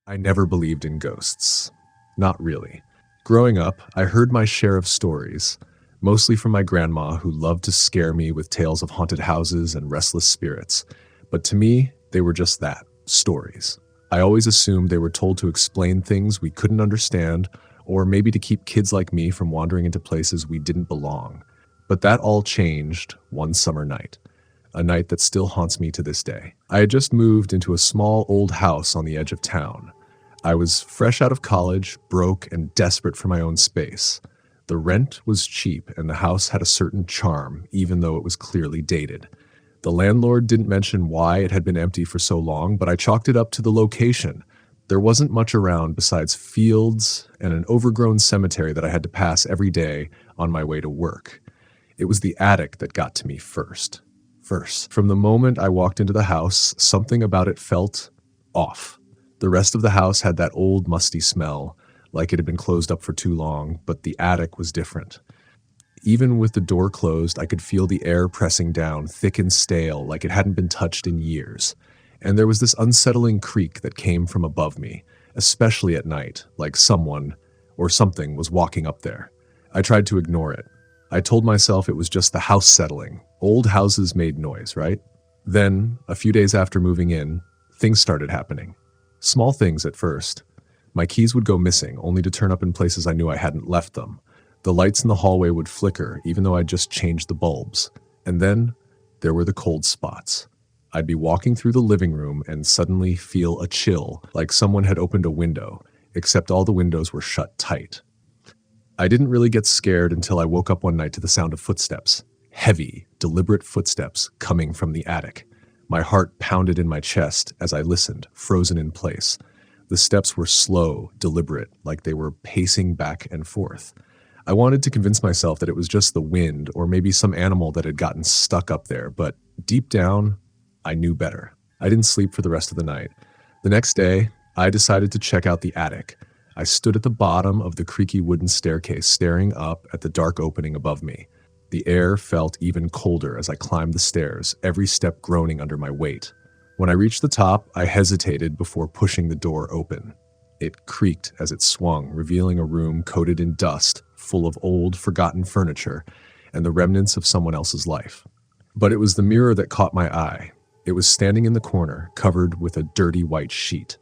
I never believed in ghosts. Not really. Growing up, I heard my share of stories, mostly from my grandma who loved to scare me with tales of haunted houses and restless spirits. But to me, they were just that, stories. I always assumed they were told to explain things we couldn't understand, or maybe to keep kids like me from wandering into places we didn't belong. But that all changed one summer night. A night that still haunts me to this day. I had just moved into a small old house on the edge of town. I was fresh out of college, broke, and desperate for my own space. The rent was cheap, and the house had a certain charm, even though it was clearly dated. The landlord didn't mention why it had been empty for so long, but I chalked it up to the location. There wasn't much around besides fields and an overgrown cemetery that I had to pass every day on my way to work. It was the attic that got to me first. From the moment I walked into the house, something about it felt off. The rest of the house had that old musty smell, like it had been closed up for too long, but the attic was different. Even with the door closed, I could feel the air pressing down, thick and stale, like it hadn't been touched in years. And there was this unsettling creak that came from above me, especially at night, like someone or something was walking up there. I tried to ignore it. I told myself it was just the house settling. Old houses made noise, right? Then, a few days after moving in, things started happening. Small things at first. My keys would go missing, only to turn up in places I knew I hadn't left them. The lights in the hallway would flicker, even though I'd just changed the bulbs. And then, there were the cold spots. I'd be walking through the living room and suddenly feel a chill, like someone had opened a window, except all the windows were shut tight. I didn't really get scared until I woke up one night to the sound of footsteps. Heavy, deliberate footsteps coming from the attic. My heart pounded in my chest as I listened, frozen in place. The steps were slow, deliberate, like they were pacing back and forth. I wanted to convince myself that it was just the wind or maybe some animal that had gotten stuck up there, but deep down, I knew better. I didn't sleep for the rest of the night. The next day, I decided to check out the attic. I stood at the bottom of the creaky wooden staircase, staring up at the dark opening above me. The air felt even colder as I climbed the stairs, every step groaning under my weight. When I reached the top, I hesitated before pushing the door open. It creaked as it swung, revealing a room coated in dust, full of old, forgotten furniture, and the remnants of someone else's life. But it was the mirror that caught my eye. It was standing in the corner, covered with a dirty white sheet.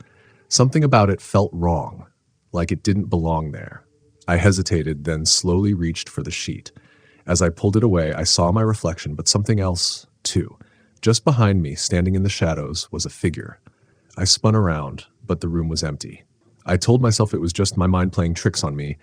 Something about it felt wrong, like it didn't belong there. I hesitated, then slowly reached for the sheet. As I pulled it away, I saw my reflection, but something else, too. Just behind me, standing in the shadows, was a figure. I spun around, but the room was empty. I told myself it was just my mind playing tricks on me,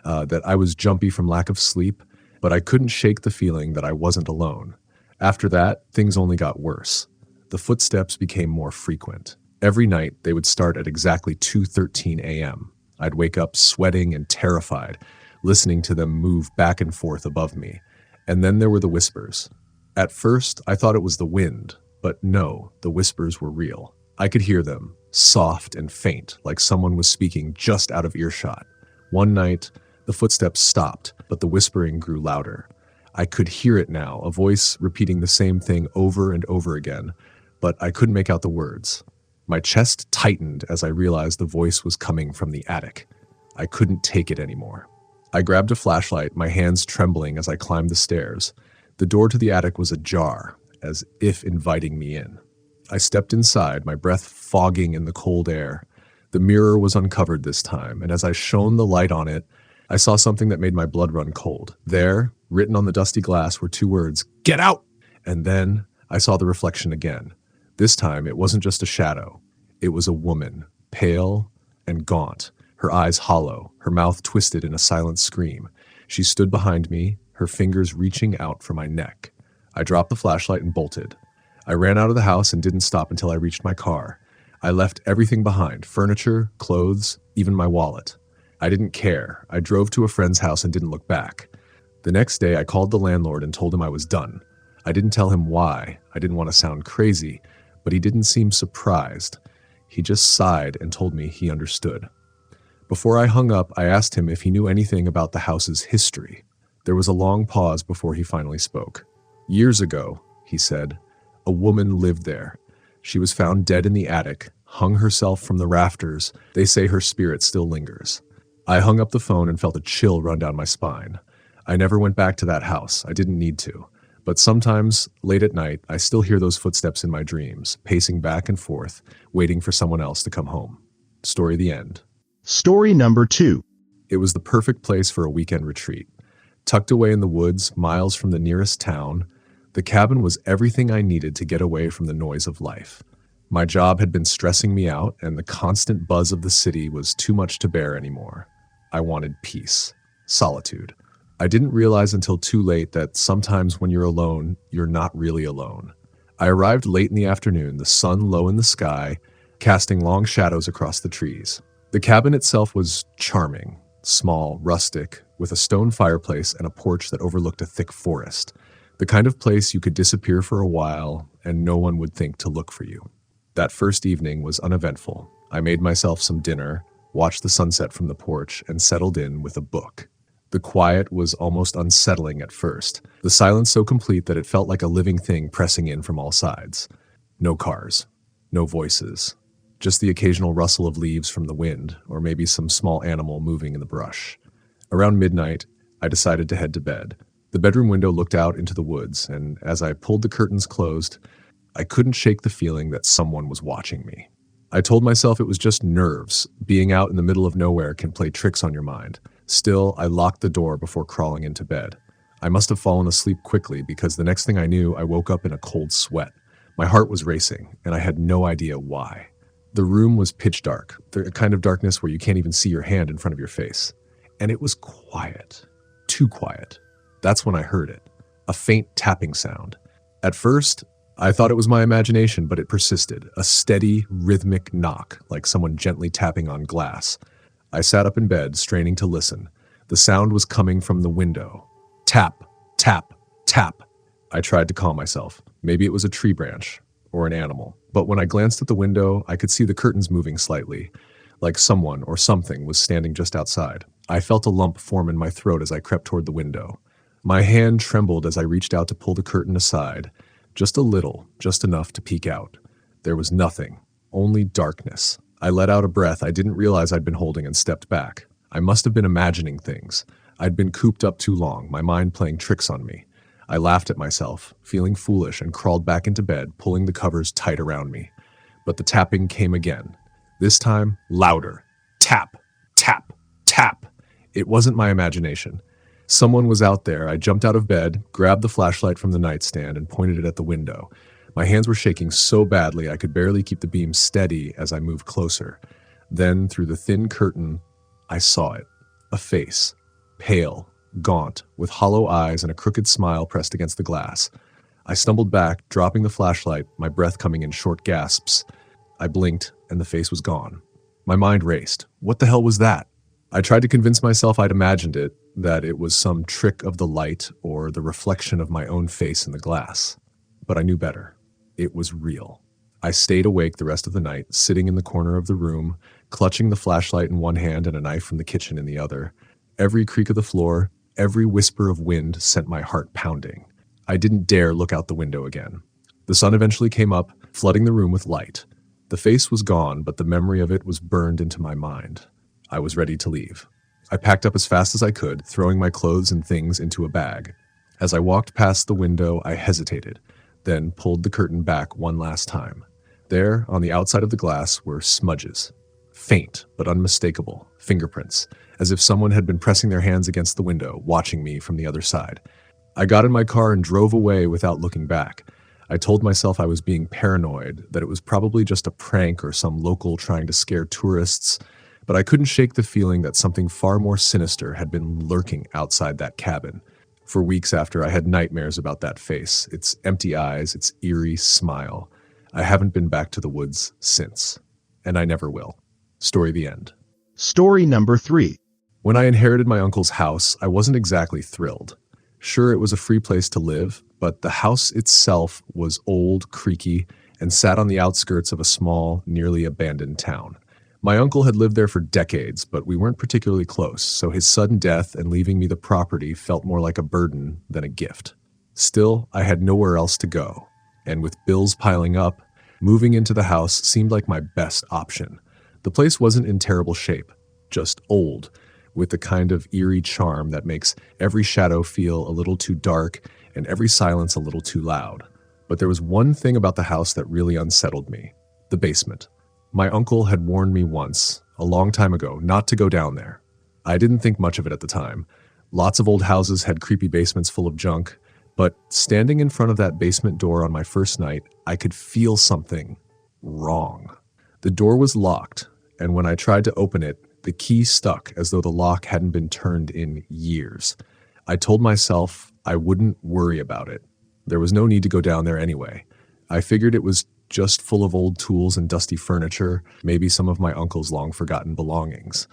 that I was jumpy from lack of sleep, but I couldn't shake the feeling that I wasn't alone. After that, things only got worse. The footsteps became more frequent. Every night, they would start at exactly 2:13 a.m. I'd wake up sweating and terrified, listening to them move back and forth above me. And then there were the whispers. At first, I thought it was the wind, but no, the whispers were real. I could hear them, soft and faint, like someone was speaking just out of earshot. One night, the footsteps stopped, but the whispering grew louder. I could hear it now, a voice repeating the same thing over and over again, but I couldn't make out the words. My chest tightened as I realized the voice was coming from the attic. I couldn't take it anymore. I grabbed a flashlight, my hands trembling as I climbed the stairs. The door to the attic was ajar, as if inviting me in. I stepped inside, my breath fogging in the cold air. The mirror was uncovered this time, and as I shone the light on it, I saw something that made my blood run cold. There, written on the dusty glass, were two words, "Get out!" And then I saw the reflection again. This time, it wasn't just a shadow. It was a woman, pale and gaunt, her eyes hollow, her mouth twisted in a silent scream. She stood behind me, her fingers reaching out for my neck. I dropped the flashlight and bolted. I ran out of the house and didn't stop until I reached my car. I left everything behind, furniture, clothes, even my wallet. I didn't care. I drove to a friend's house and didn't look back. The next day, I called the landlord and told him I was done. I didn't tell him why. I didn't want to sound crazy, but he didn't seem surprised. He just sighed and told me he understood. Before I hung up, I asked him if he knew anything about the house's history. There was a long pause before he finally spoke. "Years ago," he said, "a woman lived there. She was found dead in the attic, hung herself from the rafters. They say her spirit still lingers. I hung up the phone and felt a chill run down my spine. I never went back to that house. I didn't need to. But sometimes, late at night, I still hear those footsteps in my dreams, pacing back and forth, waiting for someone else to come home. Story the end. Story number 2. It was the perfect place for a weekend retreat. Tucked away in the woods, miles from the nearest town, the cabin was everything I needed to get away from the noise of life. My job had been stressing me out, and the constant buzz of the city was too much to bear anymore. I wanted peace, solitude. I didn't realize until too late that sometimes when you're alone, you're not really alone. I arrived late in the afternoon, the sun low in the sky, casting long shadows across the trees. The cabin itself was charming, small, rustic, with a stone fireplace and a porch that overlooked a thick forest. The kind of place you could disappear for a while and no one would think to look for you. That first evening was uneventful. I made myself some dinner, watched the sunset from the porch, and settled in with a book. The quiet was almost unsettling at first, the silence so complete that it felt like a living thing pressing in from all sides. No cars, no voices, just the occasional rustle of leaves from the wind, or maybe some small animal moving in the brush. Around midnight, I decided to head to bed. The bedroom window looked out into the woods, and as I pulled the curtains closed, I couldn't shake the feeling that someone was watching me. I told myself it was just nerves. Being out in the middle of nowhere can play tricks on your mind. Still, I locked the door before crawling into bed. I must have fallen asleep quickly because the next thing I knew, I woke up in a cold sweat. My heart was racing, and I had no idea why. The room was pitch dark, the kind of darkness where you can't even see your hand in front of your face. And it was quiet. Too quiet. That's when I heard it. A faint tapping sound. At first, I thought it was my imagination, but it persisted. A steady, rhythmic knock, like someone gently tapping on glass. I sat up in bed, straining to listen. The sound was coming from the window. Tap, tap, tap. I tried to calm myself. Maybe it was a tree branch or an animal. But when I glanced at the window, I could see the curtains moving slightly, like someone or something was standing just outside. I felt a lump form in my throat as I crept toward the window. My hand trembled as I reached out to pull the curtain aside. Just a little, just enough to peek out. There was nothing, only darkness. I let out a breath I didn't realize I'd been holding and stepped back. I must have been imagining things. I'd been cooped up too long, my mind playing tricks on me. I laughed at myself, feeling foolish, and crawled back into bed, pulling the covers tight around me. But the tapping came again. This time, louder. Tap, tap, tap. It wasn't my imagination. Someone was out there. I jumped out of bed, grabbed the flashlight from the nightstand, and pointed it at the window. My hands were shaking so badly I could barely keep the beam steady as I moved closer. Then, through the thin curtain, I saw it. A face. Pale, gaunt, with hollow eyes and a crooked smile pressed against the glass. I stumbled back, dropping the flashlight, my breath coming in short gasps. I blinked, and the face was gone. My mind raced. What the hell was that? I tried to convince myself I'd imagined it, that it was some trick of the light or the reflection of my own face in the glass. But I knew better. It was real. I stayed awake the rest of the night, sitting in the corner of the room, clutching the flashlight in one hand and a knife from the kitchen in the other. Every creak of the floor, every whisper of wind sent my heart pounding. I didn't dare look out the window again. The sun eventually came up, flooding the room with light. The face was gone, but the memory of it was burned into my mind. I was ready to leave. I packed up as fast as I could, throwing my clothes and things into a bag. As I walked past the window, I hesitated, then pulled the curtain back one last time. There, on the outside of the glass, were smudges. Faint, but unmistakable, fingerprints, as if someone had been pressing their hands against the window, watching me from the other side. I got in my car and drove away without looking back. I told myself I was being paranoid, that it was probably just a prank or some local trying to scare tourists, but I couldn't shake the feeling that something far more sinister had been lurking outside that cabin. For weeks after, I had nightmares about that face, its empty eyes, its eerie smile. I haven't been back to the woods since, and I never will. Story the end. Story number 3. When I inherited my uncle's house, I wasn't exactly thrilled. Sure, it was a free place to live, but the house itself was old, creaky, and sat on the outskirts of a small, nearly abandoned town. My uncle had lived there for decades, but we weren't particularly close, so his sudden death and leaving me the property felt more like a burden than a gift. Still, I had nowhere else to go, and with bills piling up, Moving into the house seemed like my best option. The place wasn't in terrible shape, just old, with the kind of eerie charm that makes every shadow feel a little too dark and every silence a little too loud. But there was one thing about the house that really unsettled me: the basement. My uncle had warned me once, a long time ago, not to go down there. I didn't think much of it at the time. Lots of old houses had creepy basements full of junk, but standing in front of that basement door on my first night, I could feel something wrong. The door was locked, and when I tried to open it, the key stuck as though the lock hadn't been turned in years. I told myself I wouldn't worry about it. There was no need to go down there anyway. I figured it was just full of old tools and dusty furniture, maybe some of my uncle's long-forgotten belongings.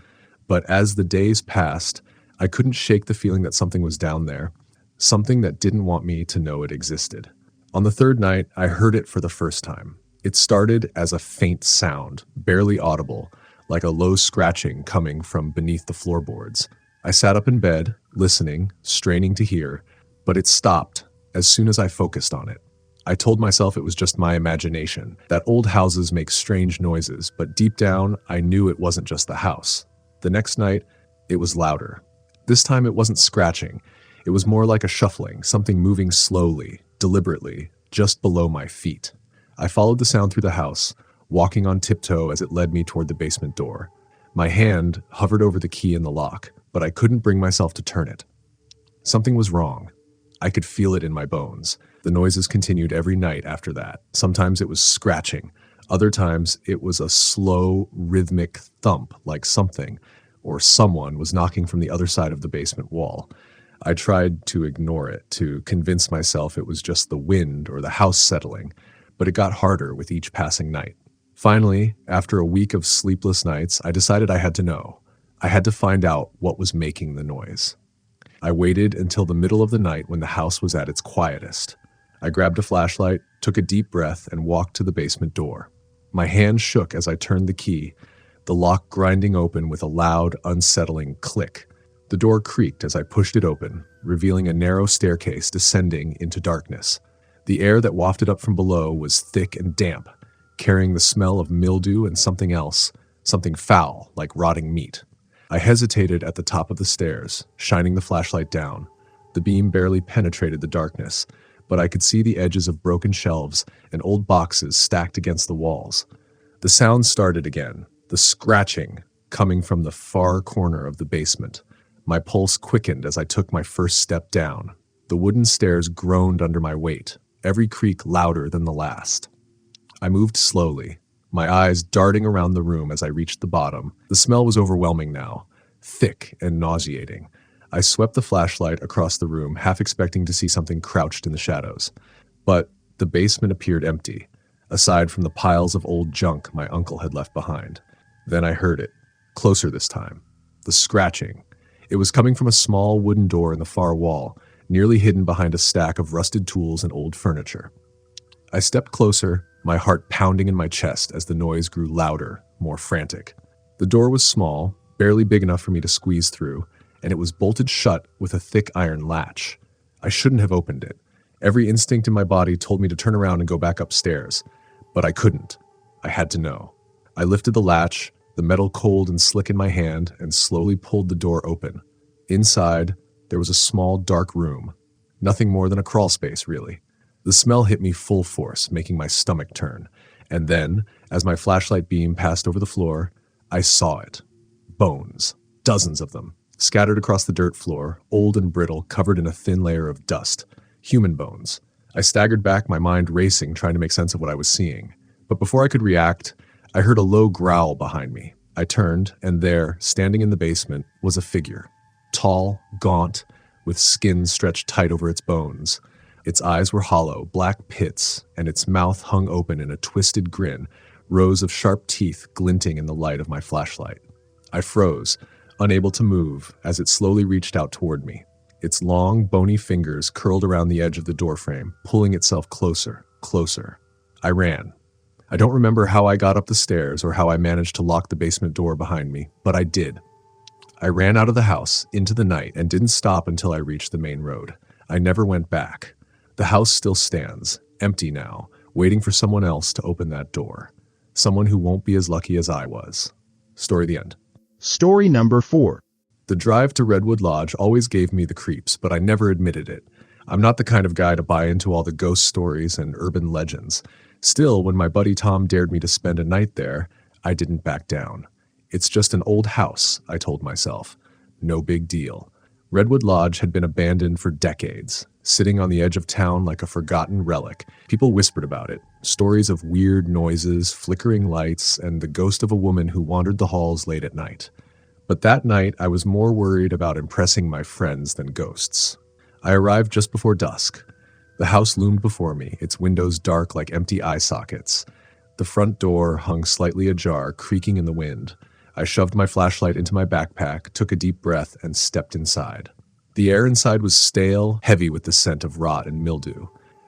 But as the days passed, I couldn't shake the feeling that something was down there, something that didn't want me to know it existed. On the third night, I heard it for the first time. It started as a faint sound, barely audible, like a low scratching coming from beneath the floorboards. I sat up in bed, listening, straining to hear, but it stopped as soon as I focused on it. I told myself it was just my imagination, that old houses make strange noises, but deep down, I knew it wasn't just the house. The next night, it was louder. This time it wasn't scratching. It was more like a shuffling, something moving slowly, deliberately, just below my feet. I followed the sound through the house, walking on tiptoe as it led me toward the basement door. My hand hovered over the key in the lock, but I couldn't bring myself to turn it. Something was wrong. I could feel it in my bones. The noises continued every night after that. Sometimes it was scratching. Other times it was a slow, rhythmic thump, like something or someone was knocking from the other side of the basement wall. I tried to ignore it, to convince myself it was just the wind or the house settling, but it got harder with each passing night. Finally, after a week of sleepless nights, I decided I had to know. I had to find out what was making the noise. I waited until the middle of the night when the house was at its quietest. I grabbed a flashlight, took a deep breath, and walked to the basement door. My hand shook as I turned the key, the lock grinding open with a loud, unsettling click. The door creaked as I pushed it open, revealing a narrow staircase descending into darkness. The air that wafted up from below was thick and damp, carrying the smell of mildew and something else, something foul like rotting meat. I hesitated at the top of the stairs, shining the flashlight down. The beam barely penetrated the darkness, but I could see the edges of broken shelves and old boxes stacked against the walls. The sound started again, the scratching coming from the far corner of the basement. My pulse quickened as I took my first step down. The wooden stairs groaned under my weight, every creak louder than the last. I moved slowly, my eyes darting around the room as I reached the bottom. The smell was overwhelming now, thick and nauseating. I swept the flashlight across the room, half expecting to see something crouched in the shadows. But the basement appeared empty, aside from the piles of old junk my uncle had left behind. Then I heard it, closer this time. The scratching. It was coming from a small wooden door in the far wall, nearly hidden behind a stack of rusted tools and old furniture. I stepped closer, my heart pounding in my chest as the noise grew louder, more frantic. The door was small, barely big enough for me to squeeze through, and it was bolted shut with a thick iron latch. I shouldn't have opened it. Every instinct in my body told me to turn around and go back upstairs, but I couldn't. I had to know. I lifted the latch, the metal cold and slick in my hand, and slowly pulled the door open. Inside, there was a small, dark room. Nothing more than a crawl space, really. The smell hit me full force, making my stomach turn. And then, as my flashlight beam passed over the floor, I saw it. Bones. Dozens of them. Scattered across the dirt floor, old and brittle, covered in a thin layer of dust. Human bones. I staggered back, my mind racing, trying to make sense of what I was seeing. But before I could react, I heard a low growl behind me. I turned, and there, standing in the basement, was a figure. Tall, gaunt, with skin stretched tight over its bones. Its eyes were hollow, black pits, and its mouth hung open in a twisted grin, rows of sharp teeth glinting in the light of my flashlight. I froze, unable to move, as it slowly reached out toward me. Its long, bony fingers curled around the edge of the doorframe, pulling itself closer, closer. I ran. I don't remember how I got up the stairs or how I managed to lock the basement door behind me, but I did. I ran out of the house, into the night, and didn't stop until I reached the main road. I never went back. The house still stands, empty now, waiting for someone else to open that door. Someone who won't be as lucky as I was. Story the end. Story number 4. The drive to Redwood Lodge always gave me the creeps, but I never admitted it. I'm not the kind of guy to buy into all the ghost stories and urban legends. Still, when my buddy Tom dared me to spend a night there, I didn't back down. It's just an old house, I told myself. No big deal. Redwood Lodge had been abandoned for decades, sitting on the edge of town like a forgotten relic. People whispered about it, stories of weird noises, flickering lights, and the ghost of a woman who wandered the halls late at night. But that night, I was more worried about impressing my friends than ghosts. I arrived just before dusk. The house loomed before me, its windows dark like empty eye sockets. The front door hung slightly ajar, creaking in the wind. I shoved my flashlight into my backpack, took a deep breath, and stepped inside. The air inside was stale, heavy with the scent of rot and mildew.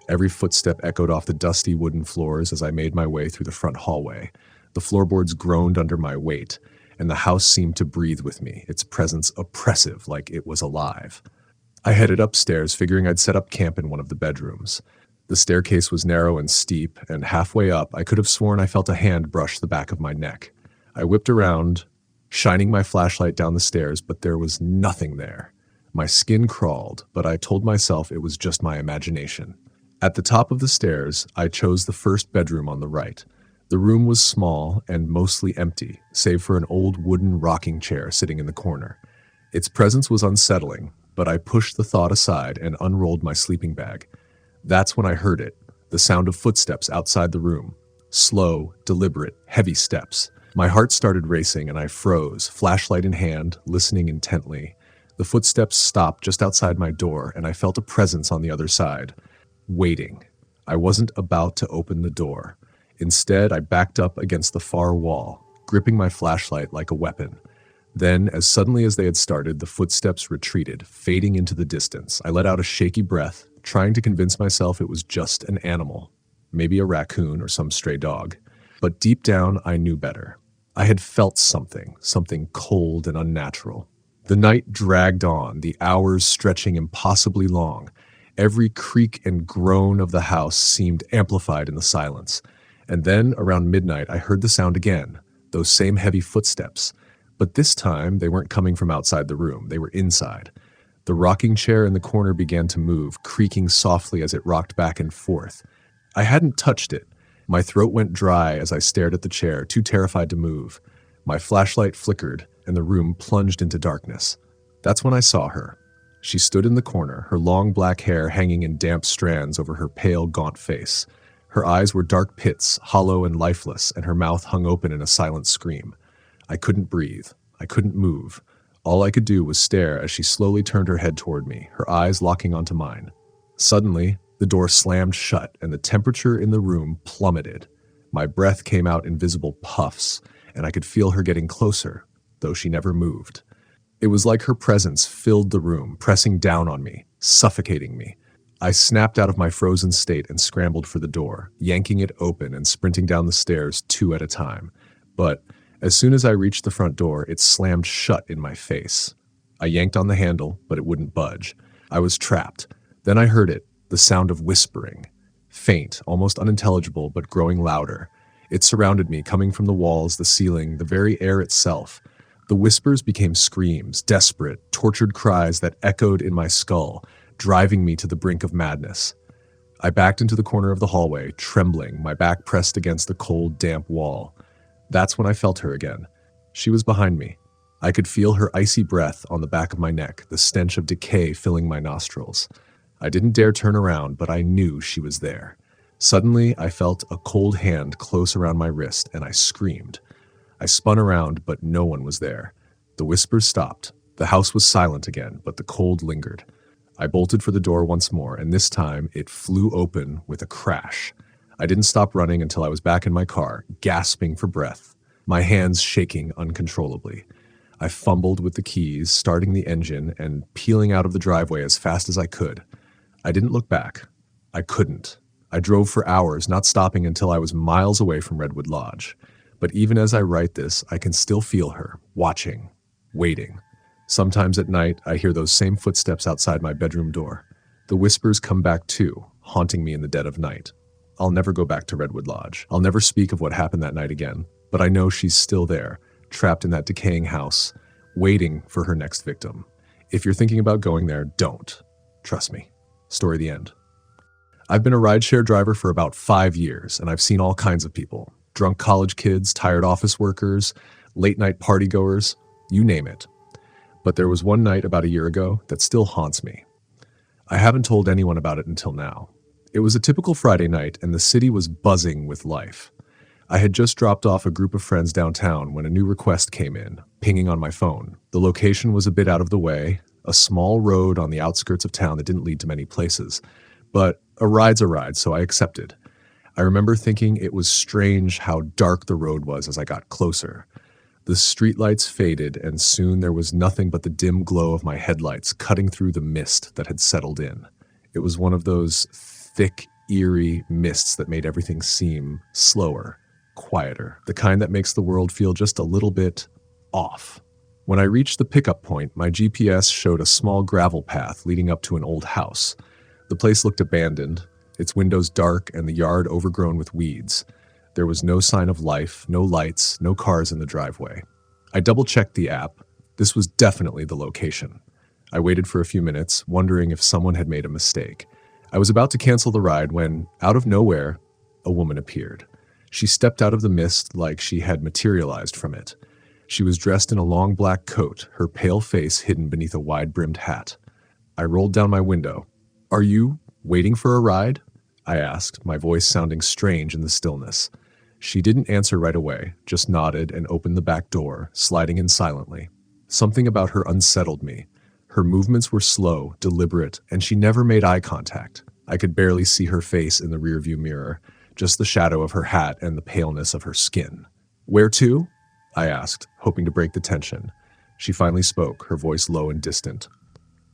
Every footstep echoed off the dusty wooden floors as I made my way through the front hallway. The floorboards groaned under my weight, and the house seemed to breathe with me, its presence oppressive like it was alive. I headed upstairs, figuring I'd set up camp in one of the bedrooms. The staircase was narrow and steep, and halfway up, I could have sworn I felt a hand brush the back of my neck. I whipped around, shining my flashlight down the stairs, but there was nothing there. My skin crawled, but I told myself it was just my imagination. At the top of the stairs, I chose the first bedroom on the right. The room was small and mostly empty, save for an old wooden rocking chair sitting in the corner. Its presence was unsettling, but I pushed the thought aside and unrolled my sleeping bag. That's when I heard it, the sound of footsteps outside the room. Slow, deliberate, heavy steps. My heart started racing and I froze, flashlight in hand, listening intently. The footsteps stopped just outside my door and I felt a presence on the other side. Waiting. I wasn't about to open the door. Instead, I backed up against the far wall, gripping my flashlight like a weapon. Then, as suddenly as they had started, the footsteps retreated, fading into the distance. I let out a shaky breath, trying to convince myself it was just an animal, maybe a raccoon or some stray dog. But deep down, I knew better. I had felt something cold and unnatural. The night dragged on, the hours stretching impossibly long. Every creak and groan of the house seemed amplified in the silence. And then, around midnight, I heard the sound again, those same heavy footsteps. But this time, they weren't coming from outside the room, they were inside. The rocking chair in the corner began to move, creaking softly as it rocked back and forth. I hadn't touched it. My throat went dry as I stared at the chair, too terrified to move. My flashlight flickered, and the room plunged into darkness. That's when I saw her. She stood in the corner, her long black hair hanging in damp strands over her pale, gaunt face. Her eyes were dark pits, hollow and lifeless, and her mouth hung open in a silent scream. I couldn't breathe. I couldn't move. All I could do was stare as she slowly turned her head toward me, her eyes locking onto mine. Suddenly, the door slammed shut, and the temperature in the room plummeted. My breath came out in visible puffs, and I could feel her getting closer, though she never moved. It was like her presence filled the room, pressing down on me, suffocating me. I snapped out of my frozen state and scrambled for the door, yanking it open and sprinting down the stairs 2 at a time. But as soon as I reached the front door, it slammed shut in my face. I yanked on the handle, but it wouldn't budge. I was trapped. Then I heard it, the sound of whispering. Faint, almost unintelligible, but growing louder. It surrounded me, coming from the walls, the ceiling, the very air itself. The whispers became screams, desperate, tortured cries that echoed in my skull, driving me to the brink of madness. I backed into the corner of the hallway, trembling, my back pressed against the cold, damp wall. That's when I felt her again. She was behind me. I could feel her icy breath on the back of my neck, the stench of decay filling my nostrils. I didn't dare turn around, but I knew she was there. Suddenly, I felt a cold hand close around my wrist, and I screamed. I spun around, but no one was there. The whispers stopped. The house was silent again, but the cold lingered. I bolted for the door once more, and this time it flew open with a crash. I didn't stop running until I was back in my car, gasping for breath, my hands shaking uncontrollably. I fumbled with the keys, starting the engine and peeling out of the driveway as fast as I could. I didn't look back. I couldn't. I drove for hours, not stopping until I was miles away from Redwood Lodge. But even as I write this, I can still feel her, watching, waiting. Sometimes at night, I hear those same footsteps outside my bedroom door. The whispers come back too, haunting me in the dead of night. I'll never go back to Redwood Lodge. I'll never speak of what happened that night again. But I know she's still there, trapped in that decaying house, waiting for her next victim. If you're thinking about going there, don't. Trust me. Story the end. I've been a rideshare driver for about 5 years, and I've seen all kinds of people. Drunk college kids, tired office workers, late-night partygoers, you name it. But there was one night about a year ago that still haunts me. I haven't told anyone about it until now. It was a typical Friday night, and the city was buzzing with life. I had just dropped off a group of friends downtown when a new request came in, pinging on my phone. The location was a bit out of the way, a small road on the outskirts of town that didn't lead to many places. But a ride's a ride, so I accepted. I remember thinking it was strange how dark the road was as I got closer. The streetlights faded, and soon there was nothing but the dim glow of my headlights cutting through the mist that had settled in. It was one of those thick, eerie mists that made everything seem slower, quieter, the kind that makes the world feel just a little bit off. When I reached the pickup point, my GPS showed a small gravel path leading up to an old house. The place looked abandoned, its windows dark and the yard overgrown with weeds. There was no sign of life, no lights, no cars in the driveway. I double-checked the app. This was definitely the location. I waited for a few minutes, wondering if someone had made a mistake. I was about to cancel the ride when, out of nowhere, a woman appeared. She stepped out of the mist like she had materialized from it. She was dressed in a long black coat, her pale face hidden beneath a wide-brimmed hat. I rolled down my window. "Are you waiting for a ride?" I asked, my voice sounding strange in the stillness. She didn't answer right away, just nodded and opened the back door, sliding in silently. Something about her unsettled me. Her movements were slow, deliberate, and she never made eye contact. I could barely see her face in the rearview mirror, just the shadow of her hat and the paleness of her skin. "Where to?" I asked, hoping to break the tension. She finally spoke, her voice low and distant.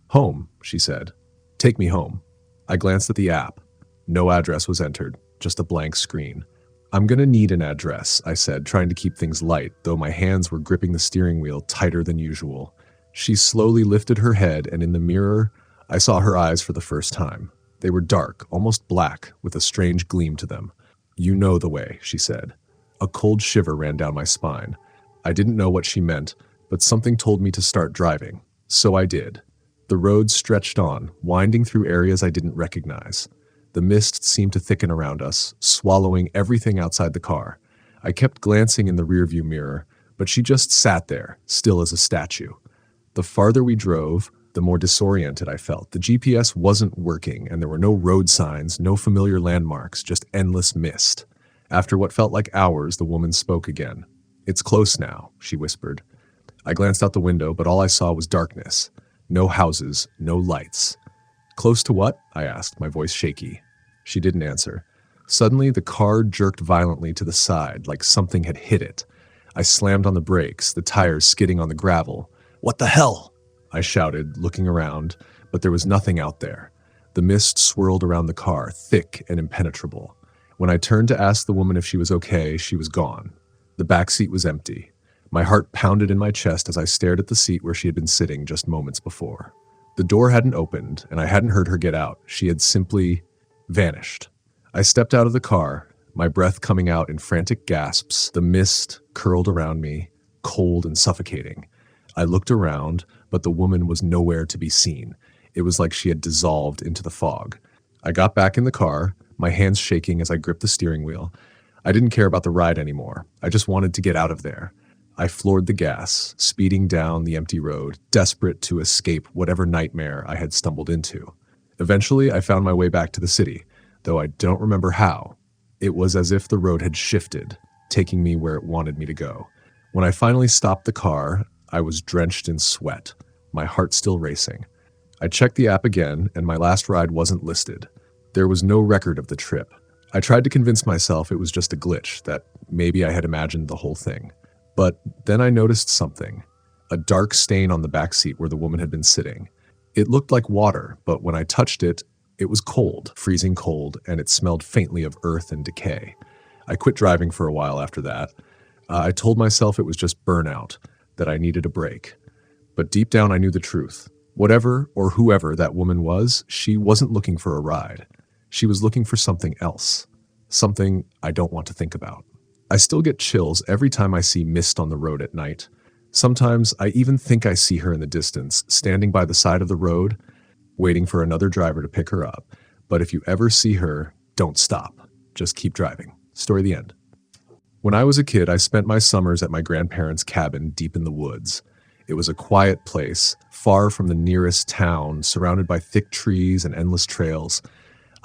"Home," she said. "Take me home." I glanced at the app. No address was entered, just a blank screen. "I'm gonna need an address," I said, trying to keep things light, though my hands were gripping the steering wheel tighter than usual. She slowly lifted her head, and in the mirror, I saw her eyes for the first time. They were dark, almost black, with a strange gleam to them. "You know the way," she said. A cold shiver ran down my spine. I didn't know what she meant, but something told me to start driving. So I did. The road stretched on, winding through areas I didn't recognize. The mist seemed to thicken around us, swallowing everything outside the car. I kept glancing in the rearview mirror, but she just sat there, still as a statue. The farther we drove, the more disoriented I felt. The GPS wasn't working, and there were no road signs, no familiar landmarks, just endless mist. After what felt like hours, the woman spoke again. "It's close now," she whispered. I glanced out the window, but all I saw was darkness. No houses, no lights. "Close to what?" I asked, my voice shaky. She didn't answer. Suddenly, the car jerked violently to the side, like something had hit it. I slammed on the brakes, the tires skidding on the gravel. "What the hell?" I shouted, looking around, but there was nothing out there. The mist swirled around the car, thick and impenetrable. When I turned to ask the woman if she was okay, she was gone. The back seat was empty. My heart pounded in my chest as I stared at the seat where she had been sitting just moments before. The door hadn't opened, and I hadn't heard her get out. She had simply vanished. I stepped out of the car, my breath coming out in frantic gasps. The mist curled around me, cold and suffocating. I looked around, but the woman was nowhere to be seen. It was like she had dissolved into the fog. I got back in the car, my hands shaking as I gripped the steering wheel. I didn't care about the ride anymore. I just wanted to get out of there. I floored the gas, speeding down the empty road, desperate to escape whatever nightmare I had stumbled into. Eventually, I found my way back to the city, though I don't remember how. It was as if the road had shifted, taking me where it wanted me to go. When I finally stopped the car, I was drenched in sweat, my heart still racing. I checked the app again, and my last ride wasn't listed. There was no record of the trip. I tried to convince myself it was just a glitch, that maybe I had imagined the whole thing. But then I noticed something, a dark stain on the back seat where the woman had been sitting. It looked like water, but when I touched it, it was cold, freezing cold, and it smelled faintly of earth and decay. I quit driving for a while after that. I told myself it was just burnout, that I needed a break. But deep down I knew the truth. Whatever or whoever that woman was, she wasn't looking for a ride. She was looking for something else. something I don't want to think about. I still get chills every time I see mist on the road at night. Sometimes I even think I see her in the distance, standing by the side of the road, waiting for another driver to pick her up. But if you ever see her, don't stop. Just keep driving. Story the end. When I was a kid, I spent my summers at my grandparents' cabin deep in the woods. It was a quiet place, far from the nearest town, surrounded by thick trees and endless trails.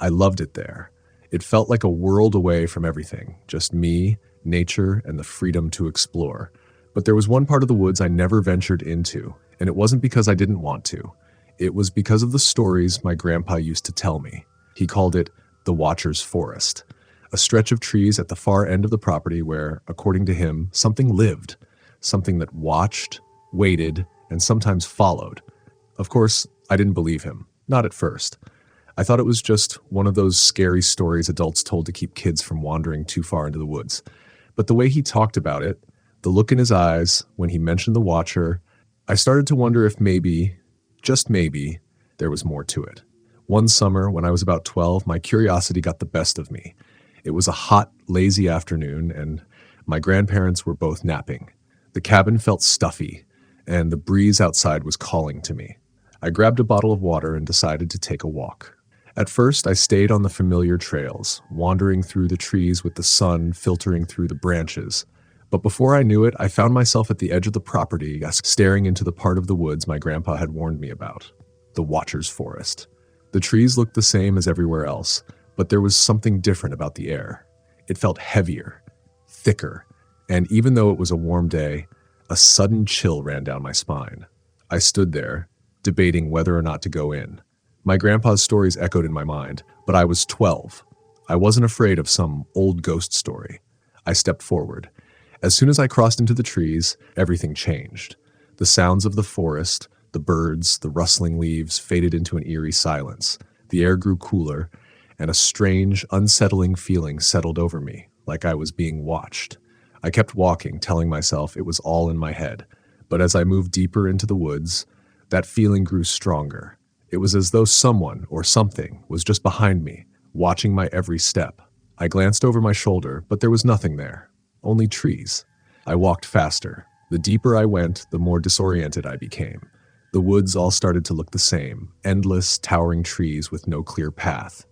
I loved it there. It felt like a world away from everything, just me, nature, and the freedom to explore. But there was one part of the woods I never ventured into, and it wasn't because I didn't want to. It was because of the stories my grandpa used to tell me. He called it the Watcher's Forest, a stretch of trees at the far end of the property where, according to him, something lived, something that watched, waited, and sometimes followed. Of course, I didn't believe him, not at first. I thought it was just one of those scary stories adults told to keep kids from wandering too far into the woods. But the way he talked about it, the look in his eyes when he mentioned the Watcher, I started to wonder if maybe, just maybe, there was more to it. One summer, when I was about 12, my curiosity got the best of me. It was a hot, lazy afternoon, and my grandparents were both napping. The cabin felt stuffy, and the breeze outside was calling to me. I grabbed a bottle of water and decided to take a walk. At first, I stayed on the familiar trails, wandering through the trees with the sun filtering through the branches. But before I knew it, I found myself at the edge of the property, staring into the part of the woods my grandpa had warned me about, the Watcher's Forest. The trees looked the same as everywhere else, but there was something different about the air. It felt heavier, thicker, and even though it was a warm day, a sudden chill ran down my spine. I stood there, debating whether or not to go in. My grandpa's stories echoed in my mind, but I was 12. I wasn't afraid of some old ghost story. I stepped forward. As soon as I crossed into the trees, everything changed. The sounds of the forest, the birds, the rustling leaves faded into an eerie silence. The air grew cooler, and a strange, unsettling feeling settled over me, like I was being watched. I kept walking, telling myself it was all in my head. But as I moved deeper into the woods, that feeling grew stronger. It was as though someone or something was just behind me, watching my every step. I glanced over my shoulder, but there was nothing there. Only trees. I walked faster. The deeper I went, the more disoriented I became. The woods all started to look the same, endless, towering trees with no clear path.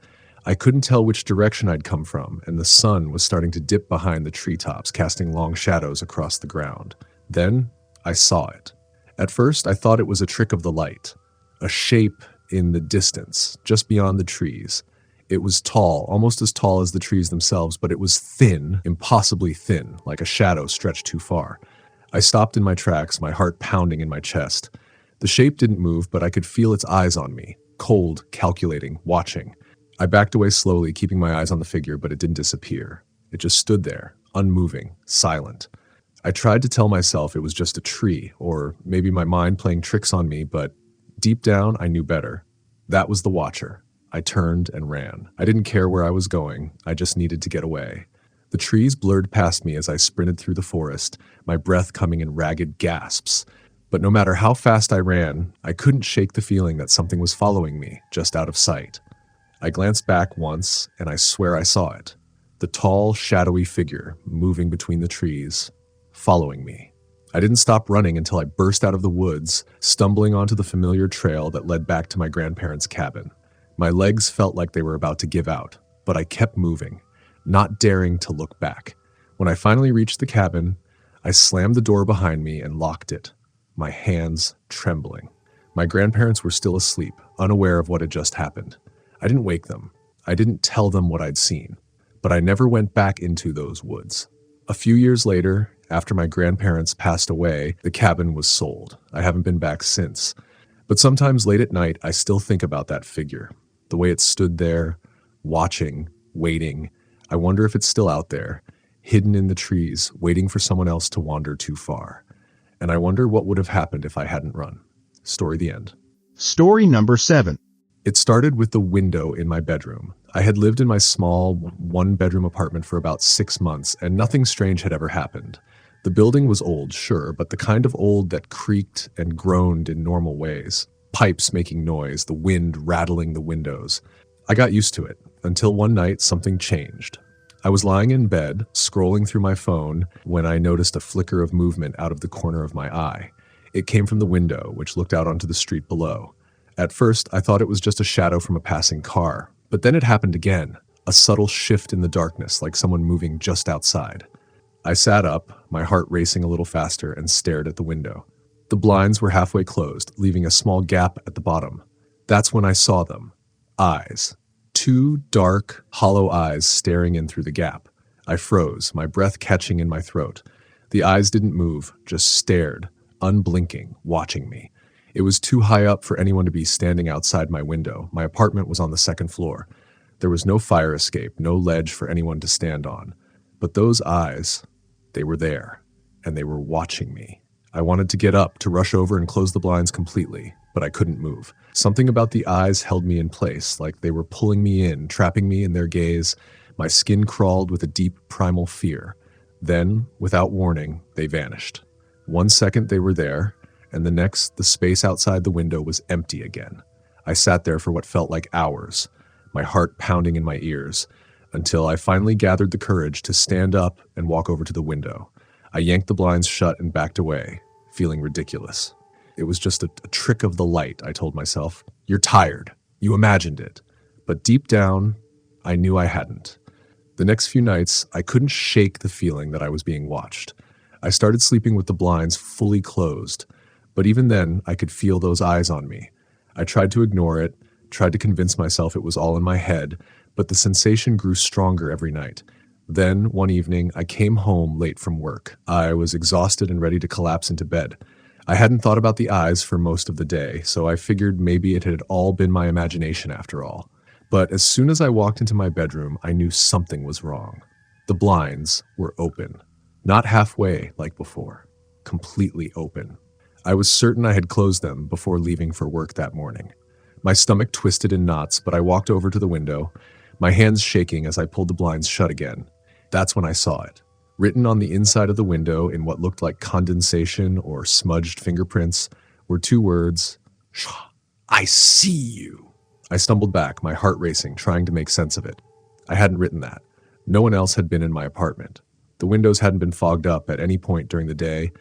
I couldn't tell which direction I'd come from, and the sun was starting to dip behind the treetops, casting long shadows across the ground. Then, I saw it. At first, I thought it was a trick of the light. A shape in the distance, just beyond the trees. It was tall, almost as tall as the trees themselves, but it was thin, impossibly thin, like a shadow stretched too far. I stopped in my tracks, my heart pounding in my chest. The shape didn't move, but I could feel its eyes on me, cold, calculating, watching. I backed away slowly, keeping my eyes on the figure, but it didn't disappear. It just stood there, unmoving, silent. I tried to tell myself it was just a tree, or maybe my mind playing tricks on me, but deep down, I knew better. That was the Watcher. I turned and ran. I didn't care where I was going. I just needed to get away. The trees blurred past me as I sprinted through the forest, my breath coming in ragged gasps. But no matter how fast I ran, I couldn't shake the feeling that something was following me, just out of sight. I glanced back once, and I swear I saw it. The tall, shadowy figure moving between the trees, following me. I didn't stop running until I burst out of the woods, stumbling onto the familiar trail that led back to my grandparents' cabin. My legs felt like they were about to give out, but I kept moving, not daring to look back. When I finally reached the cabin, I slammed the door behind me and locked it, my hands trembling. My grandparents were still asleep, unaware of what had just happened. I didn't wake them. I didn't tell them what I'd seen, but I never went back into those woods. A few years later, after my grandparents passed away, the cabin was sold. I haven't been back since. But sometimes late at night, I still think about that figure. The way it stood there, watching, waiting. I wonder if it's still out there, hidden in the trees, waiting for someone else to wander too far. And I wonder what would have happened if I hadn't run. Story the end. Story number 7. It started with the window in my bedroom. I had lived in my small, one-bedroom apartment for about 6 months, and nothing strange had ever happened. The building was old, sure, but the kind of old that creaked and groaned in normal ways. Pipes making noise, the wind rattling the windows. I got used to it, until one night something changed. I was lying in bed, scrolling through my phone, when I noticed a flicker of movement out of the corner of my eye. It came from the window, which looked out onto the street below. At first, I thought it was just a shadow from a passing car, but then it happened again, a subtle shift in the darkness, like someone moving just outside. I sat up, my heart racing a little faster, and stared at the window. The blinds were halfway closed, leaving a small gap at the bottom. That's when I saw them. Eyes. Two dark, hollow eyes staring in through the gap. I froze, my breath catching in my throat. The eyes didn't move, just stared, unblinking, watching me. It was too high up for anyone to be standing outside my window. My apartment was on the second floor. There was no fire escape, no ledge for anyone to stand on. But those eyes, they were there, and they were watching me. I wanted to get up, to rush over and close the blinds completely, but I couldn't move. Something about the eyes held me in place, like they were pulling me in, trapping me in their gaze. My skin crawled with a deep primal fear. Then, without warning, they vanished. 1 second they were there, and the next, the space outside the window was empty again. I sat there for what felt like hours, my heart pounding in my ears, until I finally gathered the courage to stand up and walk over to the window. I yanked the blinds shut and backed away, feeling ridiculous. It was just a trick of the light, I told myself. You're tired. You imagined it. But deep down, I knew I hadn't. The next few nights, I couldn't shake the feeling that I was being watched. I started sleeping with the blinds fully closed, but even then, I could feel those eyes on me. I tried to ignore it, tried to convince myself it was all in my head, but the sensation grew stronger every night. Then, one evening, I came home late from work. I was exhausted and ready to collapse into bed. I hadn't thought about the eyes for most of the day, so I figured maybe it had all been my imagination after all. But as soon as I walked into my bedroom, I knew something was wrong. The blinds were open. Not halfway like before. Completely open. I was certain I had closed them before leaving for work that morning. My stomach twisted in knots, but I walked over to the window, my hands shaking as I pulled the blinds shut again. That's when I saw it. Written on the inside of the window in what looked like condensation or smudged fingerprints were 2 words, I see you. I stumbled back, my heart racing, trying to make sense of it. I hadn't written that. No one else had been in my apartment. The windows hadn't been fogged up at any point during the day.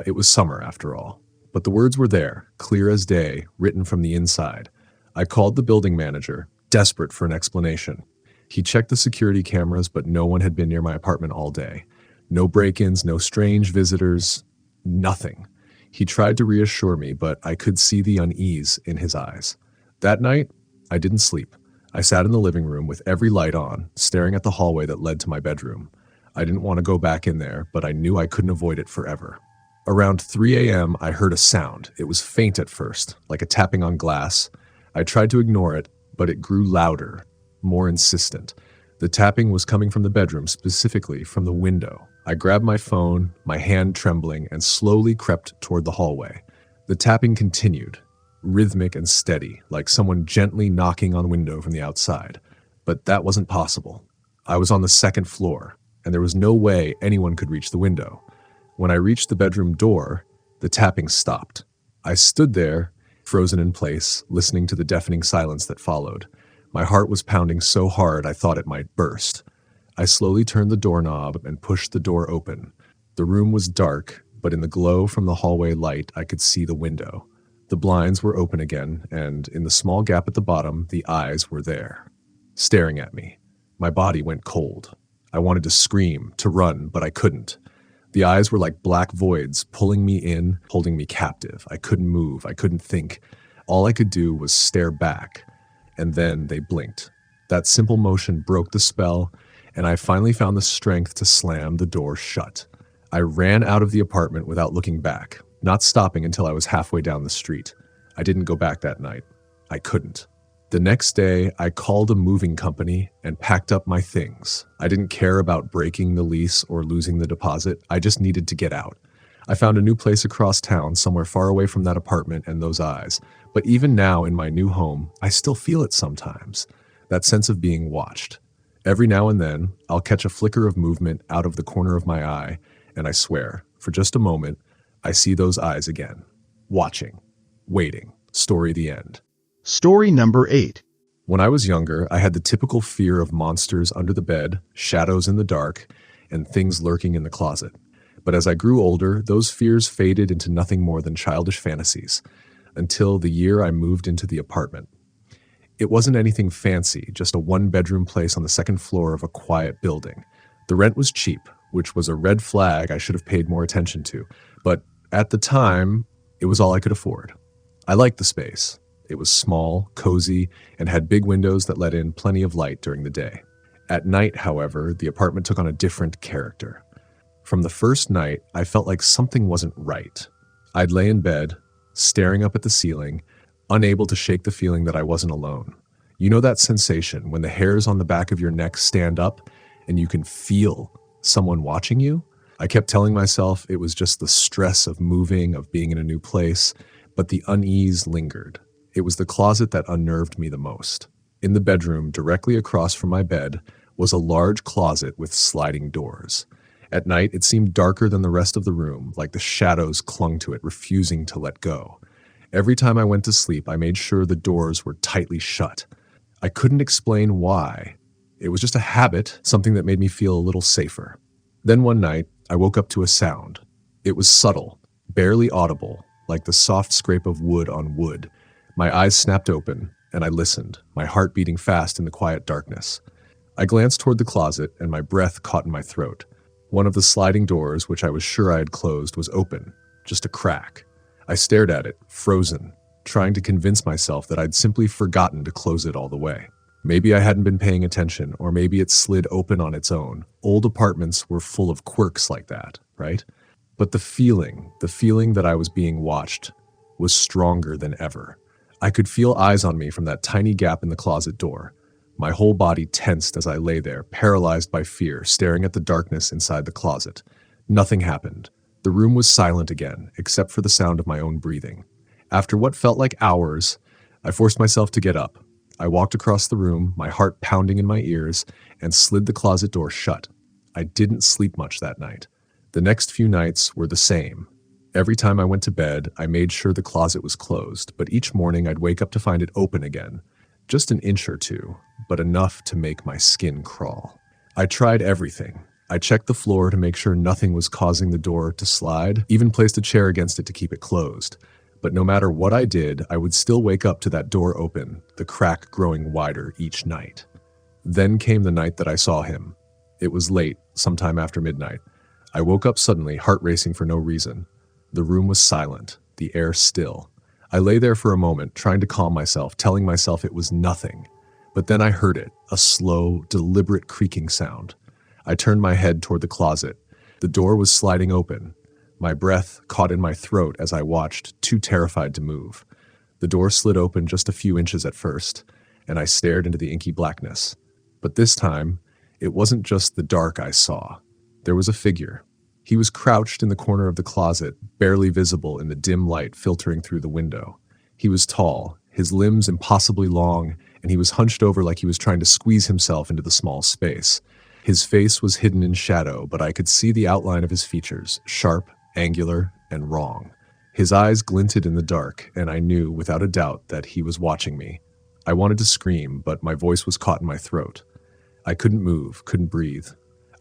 It was summer, after all. But the words were there, clear as day, written from the inside. I called the building manager, desperate for an explanation. He checked the security cameras, but no one had been near my apartment all day. No break-ins, no strange visitors, nothing. He tried to reassure me, but I could see the unease in his eyes. That night, I didn't sleep. I sat in the living room with every light on, staring at the hallway that led to my bedroom. I didn't want to go back in there, but I knew I couldn't avoid it forever. Around 3 a.m., I heard a sound. It was faint at first, like a tapping on glass. I tried to ignore it, but it grew louder, more insistent. The tapping was coming from the bedroom, specifically from the window. I grabbed my phone, my hand trembling, and slowly crept toward the hallway. The tapping continued, rhythmic and steady, like someone gently knocking on the window from the outside. But that wasn't possible. I was on the second floor, and there was no way anyone could reach the window. When I reached the bedroom door, the tapping stopped. I stood there, frozen in place, listening to the deafening silence that followed. My heart was pounding so hard I thought it might burst. I slowly turned the doorknob and pushed the door open. The room was dark, but in the glow from the hallway light, I could see the window. The blinds were open again, and in the small gap at the bottom, the eyes were there, staring at me. My body went cold. I wanted to scream, to run, but I couldn't. The eyes were like black voids, pulling me in, holding me captive. I couldn't move. I couldn't think. All I could do was stare back. And then they blinked. That simple motion broke the spell, and I finally found the strength to slam the door shut. I ran out of the apartment without looking back, not stopping until I was halfway down the street. I didn't go back that night. I couldn't. The next day, I called a moving company and packed up my things. I didn't care about breaking the lease or losing the deposit. I just needed to get out. I found a new place across town, somewhere far away from that apartment and those eyes. But even now in my new home, I still feel it sometimes. That sense of being watched. Every now and then, I'll catch a flicker of movement out of the corner of my eye, and I swear, for just a moment, I see those eyes again. Watching. Waiting. Story the end. Story number 8. When I was younger, I had the typical fear of monsters under the bed, shadows in the dark, and things lurking in the closet. But as I grew older, those fears faded into nothing more than childish fantasies, until the year I moved into the apartment. It wasn't anything fancy, just a one-bedroom place on the second floor of a quiet building. The rent was cheap, which was a red flag I should have paid more attention to, but at the time, it was all I could afford. I liked the space. It was small, cozy, and had big windows that let in plenty of light during the day. At night, however, the apartment took on a different character. From the first night, I felt like something wasn't right. I'd lay in bed, staring up at the ceiling, unable to shake the feeling that I wasn't alone. You know that sensation when the hairs on the back of your neck stand up and you can feel someone watching you? I kept telling myself it was just the stress of moving, of being in a new place, but the unease lingered. It was the closet that unnerved me the most. In the bedroom, directly across from my bed, was a large closet with sliding doors. At night, it seemed darker than the rest of the room, like the shadows clung to it, refusing to let go. Every time I went to sleep, I made sure the doors were tightly shut. I couldn't explain why. It was just a habit, something that made me feel a little safer. Then one night, I woke up to a sound. It was subtle, barely audible, like the soft scrape of wood on wood. My eyes snapped open, and I listened, my heart beating fast in the quiet darkness. I glanced toward the closet, and my breath caught in my throat. One of the sliding doors, which I was sure I had closed, was open, just a crack. I stared at it, frozen, trying to convince myself that I'd simply forgotten to close it all the way. Maybe I hadn't been paying attention, or maybe it slid open on its own. Old apartments were full of quirks like that, right? But the feeling that I was being watched, was stronger than ever. I could feel eyes on me from that tiny gap in the closet door. My whole body tensed as I lay there, paralyzed by fear, staring at the darkness inside the closet. Nothing happened. The room was silent again, except for the sound of my own breathing. After what felt like hours, I forced myself to get up. I walked across the room, my heart pounding in my ears, and slid the closet door shut. I didn't sleep much that night. The next few nights were the same. Every time I went to bed, I made sure the closet was closed, but each morning I'd wake up to find it open again. Just an inch or two, but enough to make my skin crawl. I tried everything. I checked the floor to make sure nothing was causing the door to slide, even placed a chair against it to keep it closed. But no matter what I did, I would still wake up to that door open, the crack growing wider each night. Then came the night that I saw him. It was late, sometime after midnight. I woke up suddenly, heart racing for no reason. The room was silent, the air still. I lay there for a moment, trying to calm myself, telling myself it was nothing. But then I heard it, a slow, deliberate creaking sound. I turned my head toward the closet. The door was sliding open. My breath caught in my throat as I watched, too terrified to move. The door slid open just a few inches at first, and I stared into the inky blackness. But this time, it wasn't just the dark I saw. There was a figure. He was crouched in the corner of the closet, barely visible in the dim light filtering through the window. He was tall, his limbs impossibly long, and he was hunched over like he was trying to squeeze himself into the small space. His face was hidden in shadow, but I could see the outline of his features, sharp, angular, and wrong. His eyes glinted in the dark, and I knew, without a doubt, that he was watching me. I wanted to scream, but my voice was caught in my throat. I couldn't move, couldn't breathe.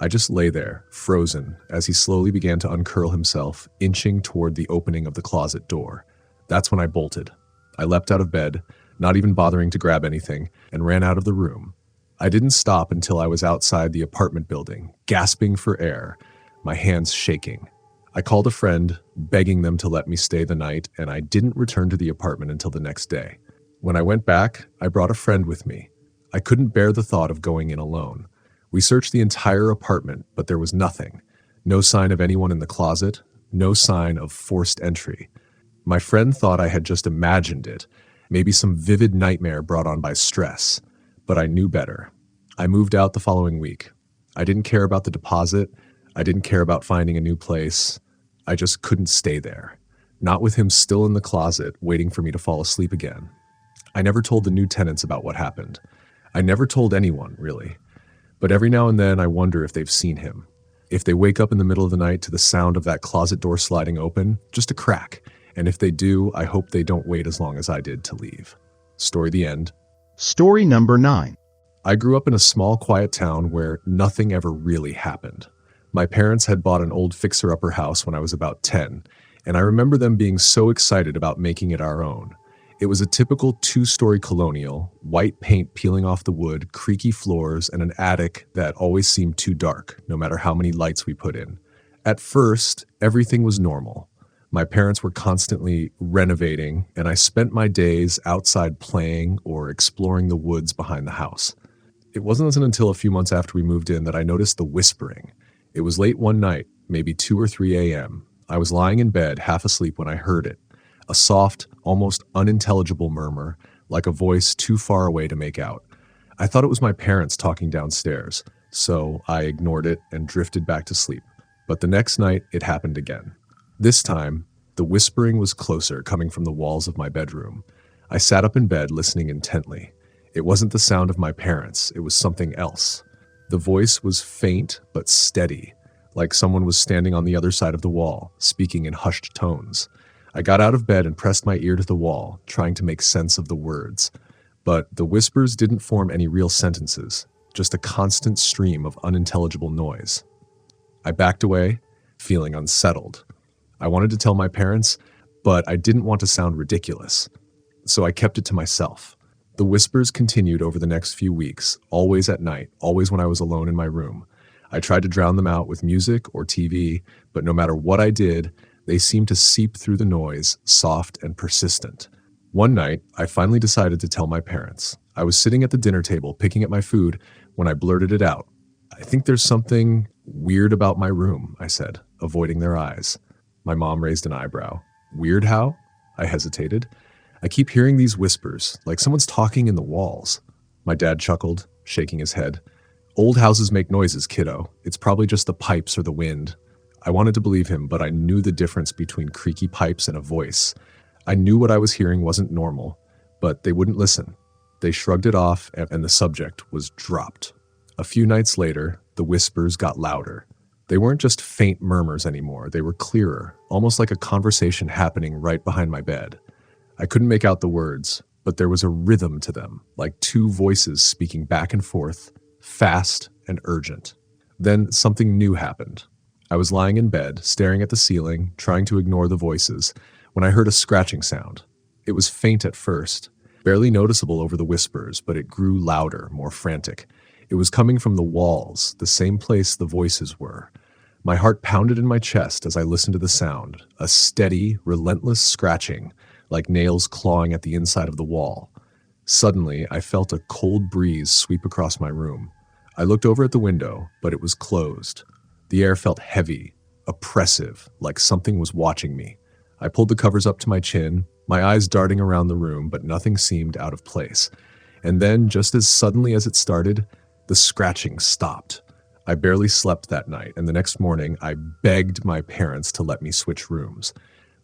I just lay there, frozen, as he slowly began to uncurl himself, inching toward the opening of the closet door. That's when I bolted. I leapt out of bed, not even bothering to grab anything, and ran out of the room. I didn't stop until I was outside the apartment building, gasping for air, my hands shaking. I called a friend, begging them to let me stay the night, and I didn't return to the apartment until the next day. When I went back, I brought a friend with me. I couldn't bear the thought of going in alone. We searched the entire apartment, but there was nothing. No sign of anyone in the closet, no sign of forced entry. My friend thought I had just imagined it, maybe some vivid nightmare brought on by stress, but I knew better. I moved out the following week. I didn't care about the deposit. I didn't care about finding a new place. I just couldn't stay there. Not with him still in the closet, waiting for me to fall asleep again. I never told the new tenants about what happened. I never told anyone, really. But every now and then I wonder if they've seen him. If they wake up in the middle of the night to the sound of that closet door sliding open, just a crack. And if they do, I hope they don't wait as long as I did to leave. Story the end. Story number 9. I grew up in a small, quiet town where nothing ever really happened. My parents had bought an old fixer-upper house when I was about 10, and I remember them being so excited about making it our own. It was a typical two-story colonial, white paint peeling off the wood, creaky floors, and an attic that always seemed too dark, no matter how many lights we put in. At first, everything was normal. My parents were constantly renovating, and I spent my days outside playing or exploring the woods behind the house. It wasn't until a few months after we moved in that I noticed the whispering. It was late one night, maybe 2 or 3 a.m. I was lying in bed, half asleep, when I heard it. A soft, almost unintelligible murmur, like a voice too far away to make out. I thought it was my parents talking downstairs, so I ignored it and drifted back to sleep. But the next night, it happened again. This time, the whispering was closer, coming from the walls of my bedroom. I sat up in bed, listening intently. It wasn't the sound of my parents, it was something else. The voice was faint but steady, like someone was standing on the other side of the wall, speaking in hushed tones. I got out of bed and pressed my ear to the wall, trying to make sense of the words. But the whispers didn't form any real sentences, just a constant stream of unintelligible noise. I backed away, feeling unsettled. I wanted to tell my parents, but I didn't want to sound ridiculous. So I kept it to myself. The whispers continued over the next few weeks, always at night, always when I was alone in my room. I tried to drown them out with music or TV, but no matter what I did, they seemed to seep through the noise, soft and persistent. One night, I finally decided to tell my parents. I was sitting at the dinner table, picking at my food, when I blurted it out. "I think there's something weird about my room," I said, avoiding their eyes. My mom raised an eyebrow. "Weird how?" I hesitated. "I keep hearing these whispers, like someone's talking in the walls." My dad chuckled, shaking his head. "Old houses make noises, kiddo. It's probably just the pipes or the wind." I wanted to believe him, but I knew the difference between creaky pipes and a voice. I knew what I was hearing wasn't normal, but they wouldn't listen. They shrugged it off, and the subject was dropped. A few nights later, the whispers got louder. They weren't just faint murmurs anymore, they were clearer, almost like a conversation happening right behind my bed. I couldn't make out the words, but there was a rhythm to them, like two voices speaking back and forth, fast and urgent. Then something new happened. I was lying in bed, staring at the ceiling, trying to ignore the voices, when I heard a scratching sound. It was faint at first, barely noticeable over the whispers, but it grew louder, more frantic. It was coming from the walls, the same place the voices were. My heart pounded in my chest as I listened to the sound, a steady, relentless scratching, like nails clawing at the inside of the wall. Suddenly, I felt a cold breeze sweep across my room. I looked over at the window, but it was closed. The air felt heavy, oppressive, like something was watching me. I pulled the covers up to my chin, my eyes darting around the room, but nothing seemed out of place. And then, just as suddenly as it started, the scratching stopped. I barely slept that night, and the next morning I begged my parents to let me switch rooms.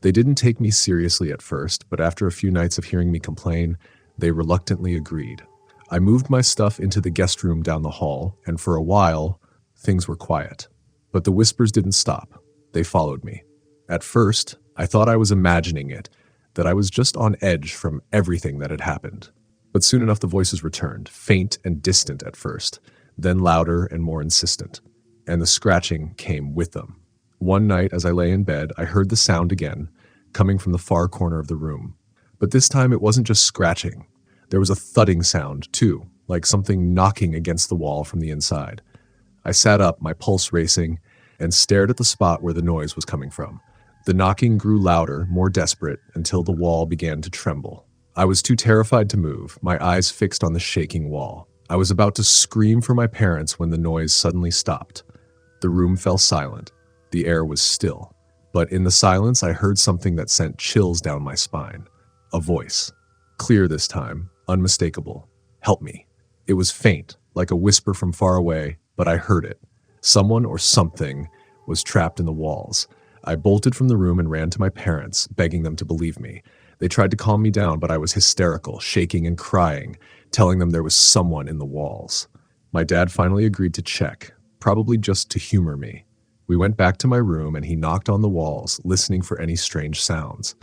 They didn't take me seriously at first, but after a few nights of hearing me complain, they reluctantly agreed. I moved my stuff into the guest room down the hall, and for a while, things were quiet. But the whispers didn't stop. They followed me. At first, I thought I was imagining it, that I was just on edge from everything that had happened. But soon enough the voices returned, faint and distant at first, then louder and more insistent, and the scratching came with them. One night as I lay in bed, I heard the sound again, coming from the far corner of the room. But this time it wasn't just scratching. There was a thudding sound, too, like something knocking against the wall from the inside. I sat up, my pulse racing, and stared at the spot where the noise was coming from. The knocking grew louder, more desperate, until the wall began to tremble. I was too terrified to move, my eyes fixed on the shaking wall. I was about to scream for my parents when the noise suddenly stopped. The room fell silent. The air was still. But in the silence, I heard something that sent chills down my spine. A voice. Clear this time, unmistakable. "Help me." It was faint, like a whisper from far away, but I heard it. Someone or something was trapped in the walls. I bolted from the room and ran to my parents, begging them to believe me. They tried to calm me down, but I was hysterical, shaking and crying, telling them there was someone in the walls. My dad finally agreed to check, probably just to humor me. We went back to my room and he knocked on the walls, listening for any strange sounds.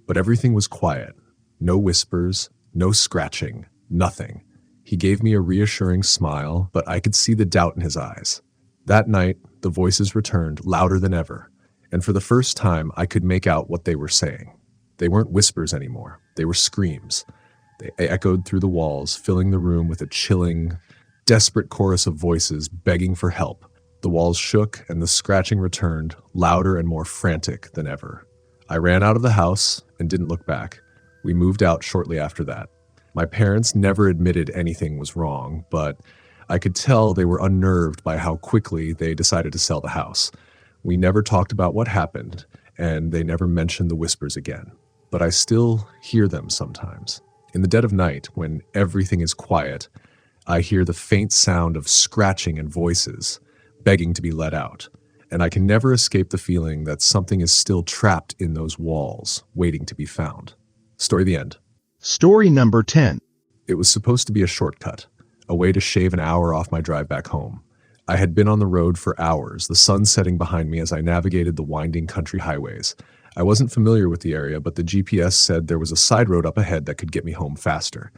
But everything was quiet. No whispers, no scratching, Nothing. He gave me a reassuring smile, but I could see the doubt in his eyes. That night, the voices returned, louder than ever, and for the first time I could make out what they were saying. They weren't whispers anymore. They were screams. They echoed through the walls, filling the room with a chilling, desperate chorus of voices begging for help. The walls shook and the scratching returned, louder and more frantic than ever. I ran out of the house and didn't look back. We moved out shortly after that. My parents never admitted anything was wrong, but I could tell they were unnerved by how quickly they decided to sell the house. We never talked about what happened, and they never mentioned the whispers again. But I still hear them sometimes. In the dead of night, when everything is quiet, I hear the faint sound of scratching and voices, begging to be let out. And I can never escape the feeling that something is still trapped in those walls, waiting to be found. Story the end. Story number 10. It was supposed to be a shortcut, a way to shave an hour off my drive back home. I had been on the road for hours, the sun setting behind me as I navigated the winding country highways. I wasn't familiar with the area, but the GPS said there was a side road up ahead that could get me home faster.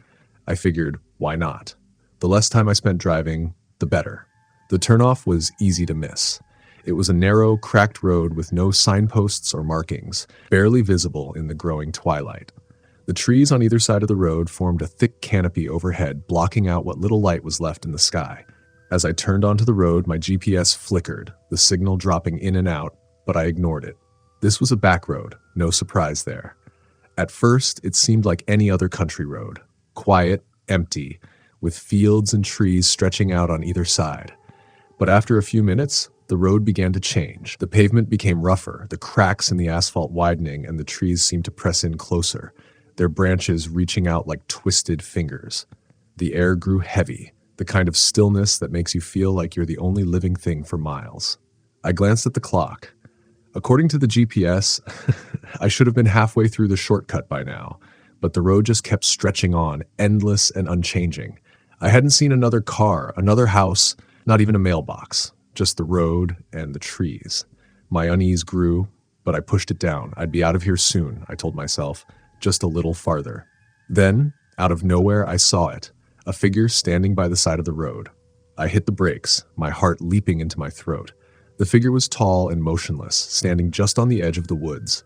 I figured, why not? The less time I spent driving, the better. The turnoff was easy to miss. It was a narrow, cracked road with no signposts or markings, barely visible in the growing twilight. The trees on either side of the road formed a thick canopy overhead, blocking out what little light was left in the sky. As I turned onto the road, my GPS flickered, the signal dropping in and out, but I ignored it. This was a back road, no surprise there. At first, it seemed like any other country road. Quiet, empty, with fields and trees stretching out on either side. But after a few minutes, the road began to change. The pavement became rougher, the cracks in the asphalt widening, and the trees seemed to press in closer, their branches reaching out like twisted fingers. The air grew heavy, the kind of stillness that makes you feel like you're the only living thing for miles. I glanced at the clock. According to the GPS, I should have been halfway through the shortcut by now, but the road just kept stretching on, endless and unchanging. I hadn't seen another car, another house, not even a mailbox, just the road and the trees. My unease grew, but I pushed it down. I'd be out of here soon, I told myself, just a little farther. Then, out of nowhere, I saw it, a figure standing by the side of the road. I hit the brakes, my heart leaping into my throat. The figure was tall and motionless, standing just on the edge of the woods.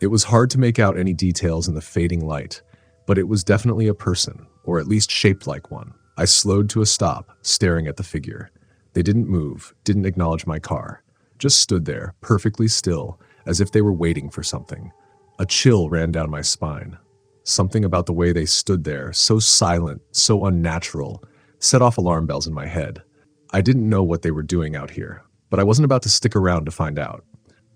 It was hard to make out any details in the fading light, but it was definitely a person, or at least shaped like one. I slowed to a stop, staring at the figure. They didn't move, didn't acknowledge my car, just stood there, perfectly still, as if they were waiting for something. A chill ran down my spine. Something about the way they stood there, so silent, so unnatural, set off alarm bells in my head. I didn't know what they were doing out here, but I wasn't about to stick around to find out.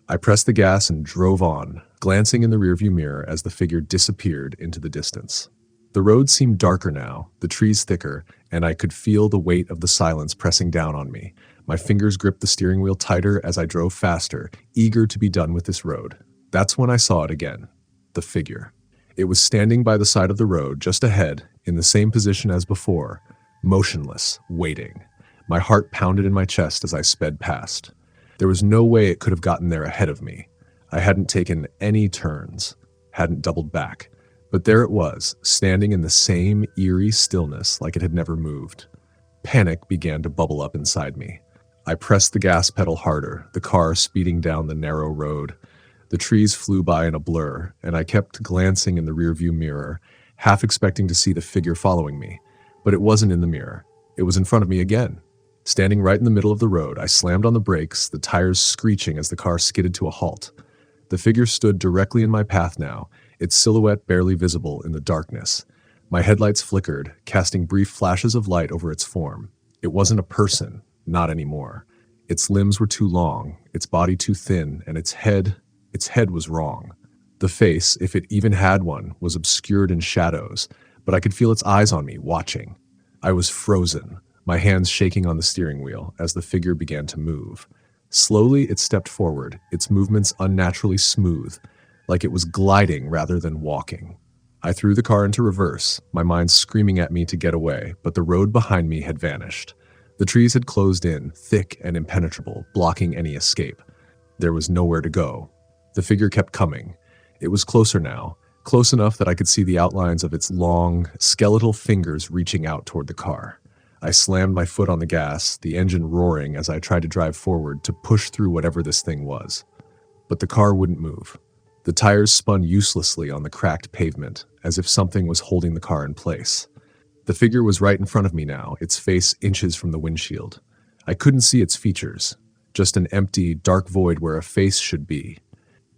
I pressed the gas and drove on, glancing in the rearview mirror as the figure disappeared into the distance. The road seemed darker now, the trees thicker, and I could feel the weight of the silence pressing down on me. My fingers gripped the steering wheel tighter as I drove faster, eager to be done with this road. That's when I saw it again. The figure. It was standing by the side of the road, just ahead, in the same position as before, motionless, waiting. My heart pounded in my chest as I sped past. There was no way it could have gotten there ahead of me. I hadn't taken any turns, hadn't doubled back. But there it was, standing in the same eerie stillness like it had never moved. Panic began to bubble up inside me. I pressed the gas pedal harder, the car speeding down the narrow road. The trees flew by in a blur, and I kept glancing in the rearview mirror, half expecting to see the figure following me. But it wasn't in the mirror. It was in front of me again. Standing right in the middle of the road, I slammed on the brakes, the tires screeching as the car skidded to a halt. The figure stood directly in my path now, its silhouette barely visible in the darkness. My headlights flickered, casting brief flashes of light over its form. It wasn't a person, not anymore. Its limbs were too long, its body too thin, and its head was wrong. The face, if it even had one, was obscured in shadows, but I could feel its eyes on me, watching. I was frozen, my hands shaking on the steering wheel as the figure began to move. Slowly, it stepped forward, its movements unnaturally smooth, like it was gliding rather than walking. I threw the car into reverse, my mind screaming at me to get away, but the road behind me had vanished. The trees had closed in, thick and impenetrable, blocking any escape. There was nowhere to go. The figure kept coming. It was closer now, close enough that I could see the outlines of its long, skeletal fingers reaching out toward the car. I slammed my foot on the gas, the engine roaring as I tried to drive forward to push through whatever this thing was. But the car wouldn't move. The tires spun uselessly on the cracked pavement, as if something was holding the car in place. The figure was right in front of me now, its face inches from the windshield. I couldn't see its features, just an empty, dark void where a face should be.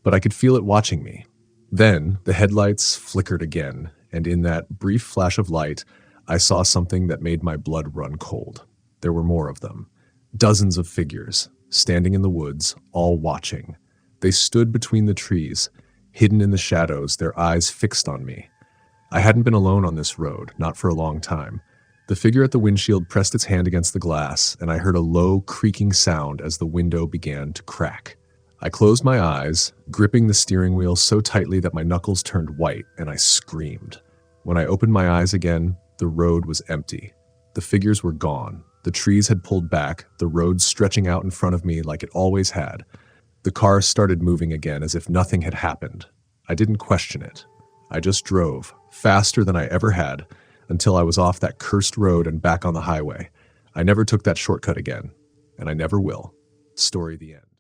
But I could feel it watching me. Then, the headlights flickered again, and in that brief flash of light, I saw something that made my blood run cold. There were more of them. Dozens of figures, standing in the woods, all watching. They stood between the trees, hidden in the shadows, their eyes fixed on me. I hadn't been alone on this road, not for a long time. The figure at the windshield pressed its hand against the glass, and I heard a low, creaking sound as the window began to crack. I closed my eyes, gripping the steering wheel so tightly that my knuckles turned white, and I screamed. When I opened my eyes again, the road was empty. The figures were gone. The trees had pulled back, the road stretching out in front of me like it always had. The car started moving again as if nothing had happened. I didn't question it. I just drove, faster than I ever had, until I was off that cursed road and back on the highway. I never took that shortcut again, and I never will. Story the end.